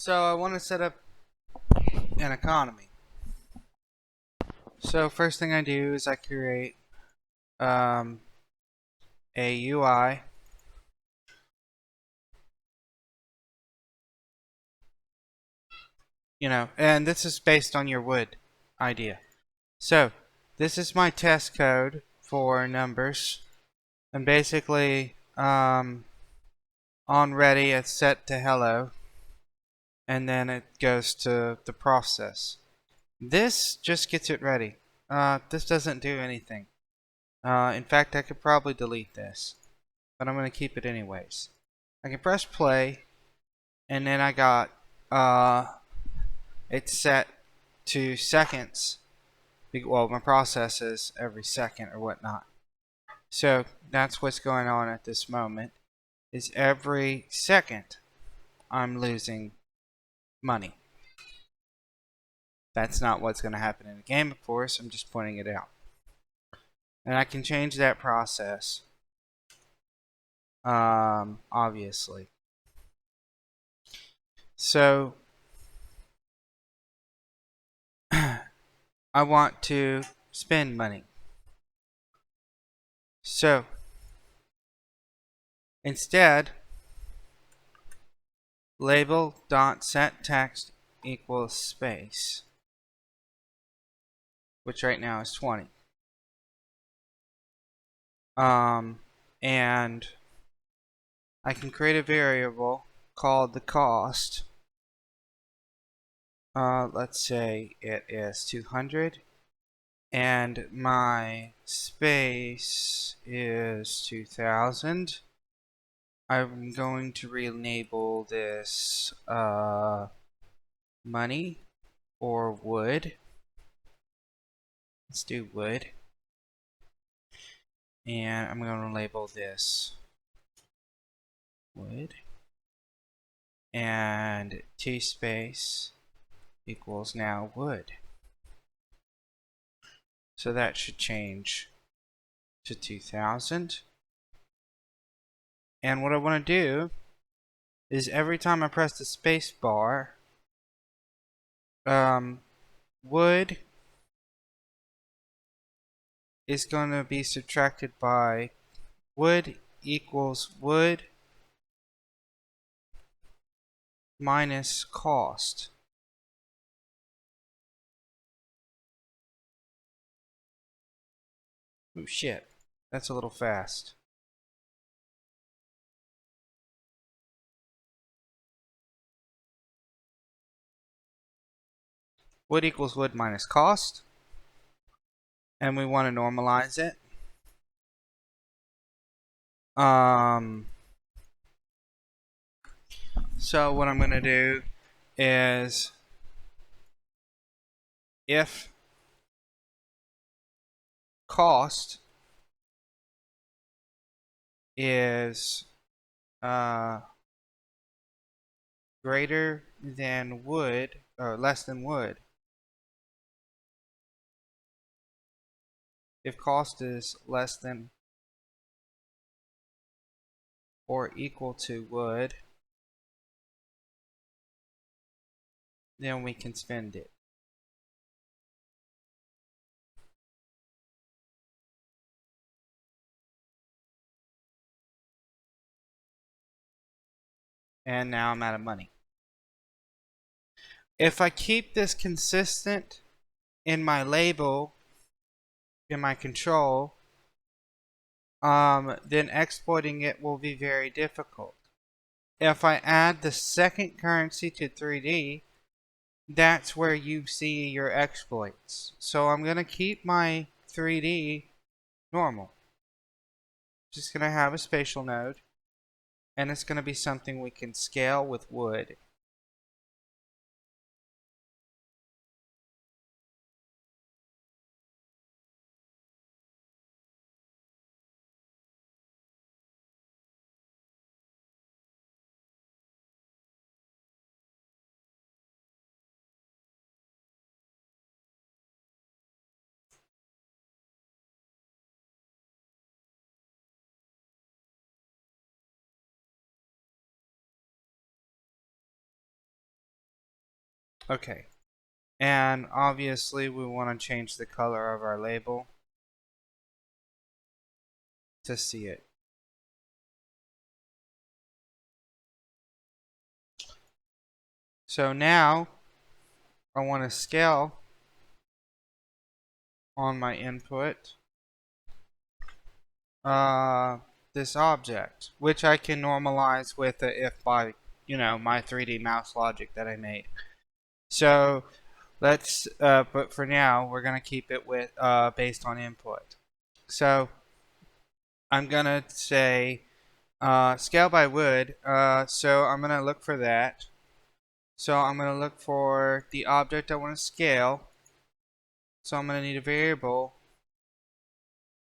So I want to set up an economy. So first thing I do is I create a UI. And this is based on your wood idea. So this is my test code for numbers, and basically on ready it's set to hello, and then it goes to the process. This just gets it ready. This doesn't do anything. In fact, I could probably delete this, but I'm going to keep it anyways. I can press play, and then I got it's set to seconds. Well, my process is every second or whatnot. So that's what's going on at this moment. Is every second I'm losing money. That's not what's going to happen in the game, of course. I'm just pointing it out. And I can change that process, obviously. So I want to spend money. So instead, label.setText equals space, which right now is 20. And I can create a variable called the cost. Let's say it is 200, and my space is 2000. I'm going to re-enable this money or wood. Let's do wood. And I'm going to label this wood. And tspace equals now wood. So that should change to 2000. And what I want to do is every time I press the space bar, wood is going to be subtracted by wood equals wood minus cost. Oh shit, that's a little fast. Wood equals wood minus cost, and we want to normalize it. So what I'm going to do is if cost is greater than wood or less than wood, if cost is less than or equal to wood, then we can spend it. And now I'm out of money. If I keep this consistent in my label, in my control, then exploiting it will be very difficult. If I add the second currency to 3D, that's where you see your exploits. So I'm going to keep my 3D normal. Just going to have a spatial node, and it's going to be something we can scale with wood. Okay. And obviously we want to change the color of our label to see it. So now I want to scale on my input this object, which I can normalize with a if by, my 3D mouse logic that I made. So let's, but for now, we're going to keep it with based on input. So I'm going to say scale by wood. So I'm going to look for that. So I'm going to look for the object I want to scale. So I'm going to need a variable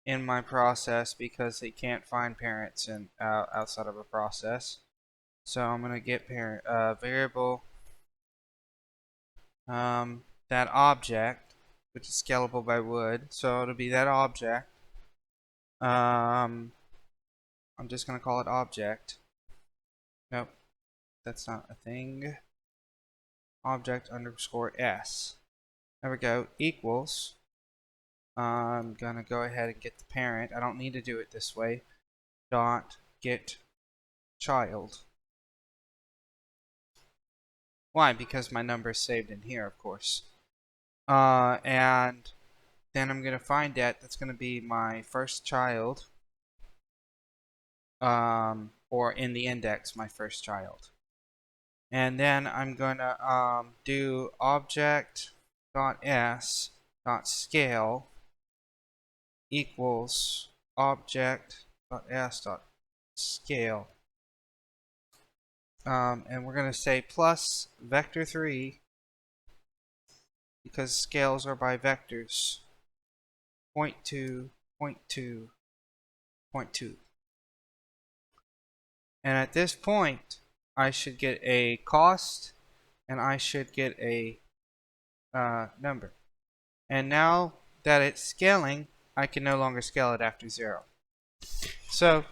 in my process because it can't find parents in outside of a process. So I'm going to get parent variable that object, which is scalable by wood. So it'll be that object. I'm just going to call it object. Nope, that's not a thing. Object underscore s. There we go. Equals. I'm gonna go ahead and get the parent. I don't need to do it this way. Dot get child. Why? Because my number is saved in here, of course. And then I'm gonna find that. That's gonna be my first child. Or in the index, my first child. And then I'm gonna do object dot s dot scale equals object dot s dot scale. And we're going to say plus vector 3 because scales are by vectors. 0.2, 0.2, 0.2. And at this point, I should get a cost and I should get a number. And now that it's scaling, I can no longer scale it after 0. So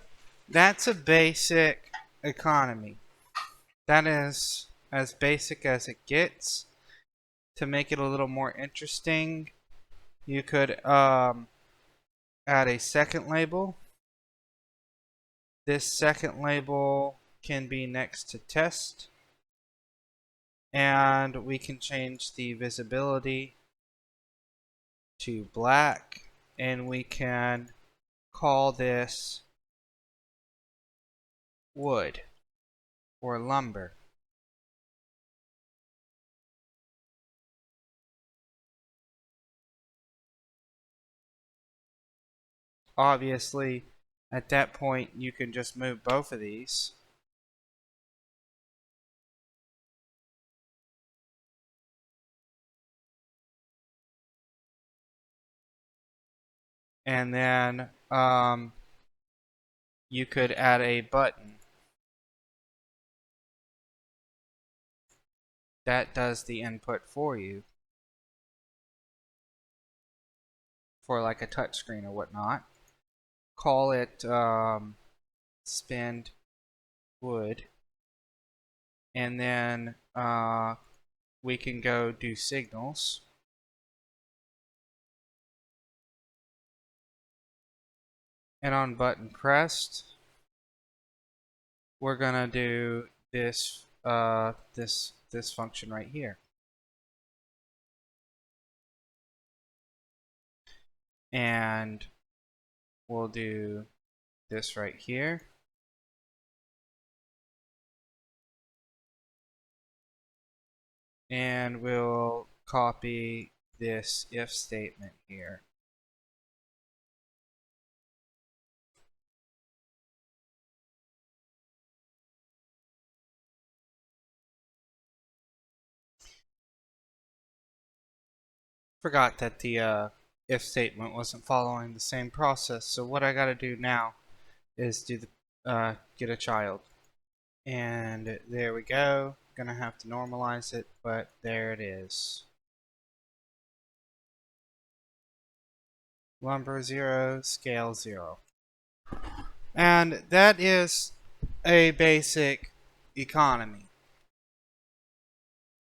that's a basic economy. That is as basic as it gets. To make it a little more interesting, you could add a second label. This second label can be next to test. And we can change the visibility to black. And we can call this wood or lumber. Obviously, at that point, you can just move both of these. And then you could add a button. That does the input for you. For like a touch screen or whatnot. Call it spend wood. And then we can go do signals. And on button pressed, we're gonna do this this function right here. And we'll do this right here. And we'll copy this if statement here. Forgot that the if statement wasn't following the same process, so what I gotta do now is do the get a child. And there we go. Gonna have to normalize it, but there it is. Lumber 0, scale 0. And that is a basic economy.